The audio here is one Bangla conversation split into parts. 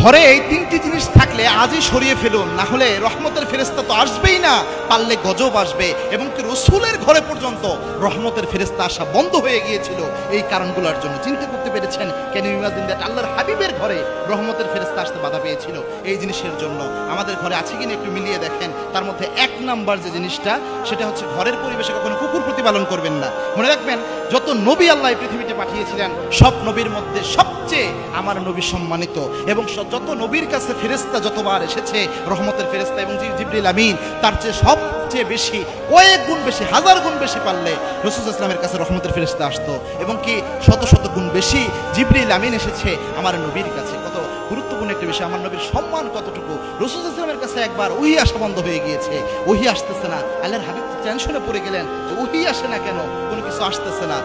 ঘরে এই তিনটি জিনিস থাকলে আজই সরিয়ে ফেলুন, না হলে রহমতের ফেরেশতা তো আসবেই না, পারলে গজব আসবে। এবং কি রসুলের ঘরে পর্যন্ত রহমতের ফেরেশতা আসা বন্ধ হয়ে গিয়েছিল এই কারণগুলোর জন্য। চিন্তা করতে পেরেছেন? Can you imagine that? আল্লাহর হাবিবের ঘরে রহমতের ফেরেশতা আসতে বাধা পেয়েছিল এই জিনিসের জন্য। আমাদের ঘরে আছে কিনা একটু মিলিয়ে দেখেন। তার মধ্যে এক নাম্বার যে জিনিসটা, সেটা হচ্ছে ঘরের পরিবেশে কখনো কুকুর প্রতিপালন করবেন না। মনে রাখবেন, যত নবী আল্লাহ এই পৃথিবীতে পাঠিয়েছিলেন সব নবীর মধ্যে সবচেয়ে আমার নবী সম্মানিত। এবং যত নবীর কাছে ফেরেশতা যতবার এসেছে রহমতের ফেরেশতা এবং জিবরিল আমিন, তার চেয়ে সবচেয়ে বেশি, কয়েক গুণ বেশি, হাজার গুণ বেশি পারলে রাসূল সাল্লাল্লাহু আলাইহি ওয়াসাল্লামের কাছে রহমতের ফেরেশতা আসতো। এবং কি শত শত গুণ বেশি জিবরিল আমিন এসেছে আমার নবীর কাছে। কত গুরুত্বপূর্ণ একটা বিষয়, আমার নবীর সম্মান কতটুকু। রাসূল সাল্লাল্লাহু আলাইহি ওয়াসাল্লামের কাছে একবার ওহী আসা বন্ধ হয়ে গিয়েছে, ওহী আসতেছে না। আল্লাহর হাবিব টেনশনে পড়ে গেলেন যে ওহী আসে না কেন, কোনো কিছু আসতেছে না।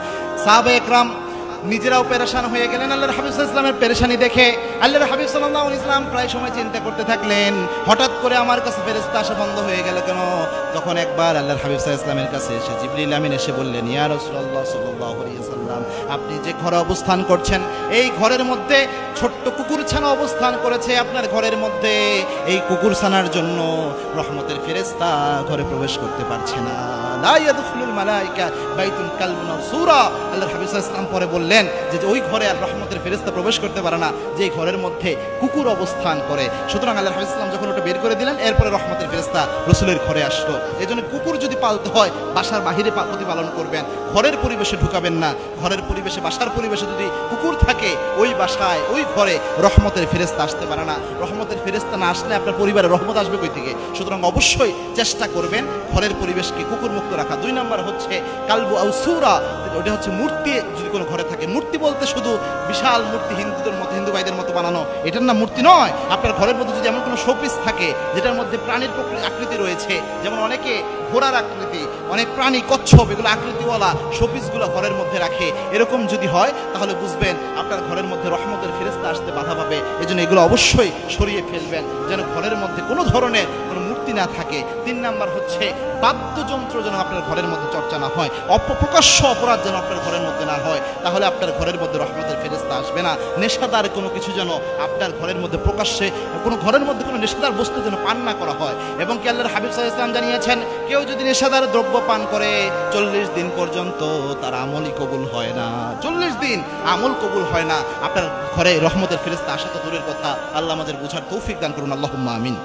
সাহাবায়ে একরাম নিজেরাও পেরেশান হয়ে গেলেন আল্লাহর হাবিব সাল্লাল্লাহু আলাইহি ওয়াসাল্লামের পেরেশানি দেখে। আল্লাহর হাবিব সাল্লাল্লাহু আলাইহি ওয়াসাল্লাম প্রায় সময় চিন্তা করতে থাকলেন, হঠাৎ করে আমার কাছে ফেরেশতা আসা বন্ধ হয়ে গেল কেন? তখন একবার আল্লাহর হাবিব সাল্লাল্লাহু আলাইহি ওয়াসাল্লামের কাছে এসে জিবরিল আমিন এসে বললেন, ইয়া রাসূলুল্লাহ সাল্লাল্লাহু আলাইহি ওয়াসাল্লাম, আপনি যে ঘরে অবস্থান করছেন এই ঘরের মধ্যে ছোট্ট কুকুরছানা অবস্থান করেছে। আপনার ঘরের মধ্যে এই কুকুরছানার জন্য রহমতের ফেরেশতা ঘরে প্রবেশ করতে পারছে না। লা ইয়াদখুলুল মালায়েকা বাইতুন কালবুন সূরা। আল্লাহর হাবিব সাল্লাল্লাহু আলাইহি ওয়াসাল্লাম পরে বললেন যে ওই ঘরে আর রহমতের ফেরেশতা প্রবেশ করতে পারে না যে ঘরের মধ্যে কুকুর অবস্থান করে। সুতরাং আল্লাহর হাবিব সাল্লাল্লাহু আলাইহি ওয়াসাল্লাম যখন ওটা বের করে দিলেন, এরপরে রহমতের ফেরেশতা রাসূলের ঘরে আসলো। এজন্য কুকুর যদি পালতে হয় বাসার বাহিরে প্রতিপালন করবেন, ঘরের পরিবেশে ঢুকাবেন না। ঘরের পরিবেশে, বাসার পরিবেশে যদি কুকুর থাকে, ওই বাসায় ওই ঘরে রহমতের ফেরেশতা আসতে পারে না। রহমতের ফেরেশতা না আসলে আপনার পরিবারে রহমত আসবে কই থেকে? সুতরাং অবশ্যই চেষ্টা করবেন ঘরের পরিবেশকে কুকুর মুক্ত রাখা। 2 নম্বর হচ্ছে কালবু আও সূরা, ওটা হচ্ছে মূর্তি যদি কোনো ঘরে থাকে। মূর্তি বলতে শুধু বিশাল মূর্তি হিন্দুদের মতো, হিন্দু ভাইদের মতো বানানো এটার নাম মূর্তি নয়। আপনার ঘরের মধ্যে যদি এমন কোনো শোপিস থাকে যেটার মধ্যে প্রাণীর আকৃতি রয়েছে, যেমন অনেকে ঘোড়ার আকৃতি, অনেক প্রাণী, কচ্ছপ, এগুলো আকৃতিওয়ালা শোপিসগুলো ঘরের মধ্যে রাখে, এরকম যদি হয় তাহলে বুঝবেন আপনার ঘরের মধ্যে রহমতের ফেরেশতা আসতে বাধা পাবে। এজন্য এগুলো অবশ্যই সরিয়ে ফেলবেন যেন ঘরের মধ্যে কোনো ধরনের কোনো মূর্তি না থাকে। 3 নাম্বার হচ্ছে বাদ্যযন্ত্র যেন আপনার ঘরের মধ্যে চর্চা না হয়, অপ্রকাশ্য অপরাধ যেন আপনার ঘরের মধ্যে না হয়, তাহলে আপনার ঘরের মধ্যে রহমতের ফেরেশতা আসবে না। নেশাদার কোনো কিছু যেন আপনার ঘরের মধ্যে প্রকাশ্যে, কোনো ঘরের মধ্যে কোনো নেশাদার বস্তু যেন পান না করা হয়। এবং কি আল্লাহর হাবিব সাল্লাল্লাহু আলাইহি ওয়াসাল্লাম জানিয়েছেন, কেউ যদি নেশাদার দ্রব্য পান করে 40 দিন পর্যন্ত তার আমলই কবুল হয় না। 40 দিন আমল কবুল হয় না। আপনার ঘরে রহমতের ফেরেশতা আসা তো দূরের কথা, আল্লাহ আমাদের বুঝার তৌফিক দান করুন। আল্লাহুম্মা আমিন।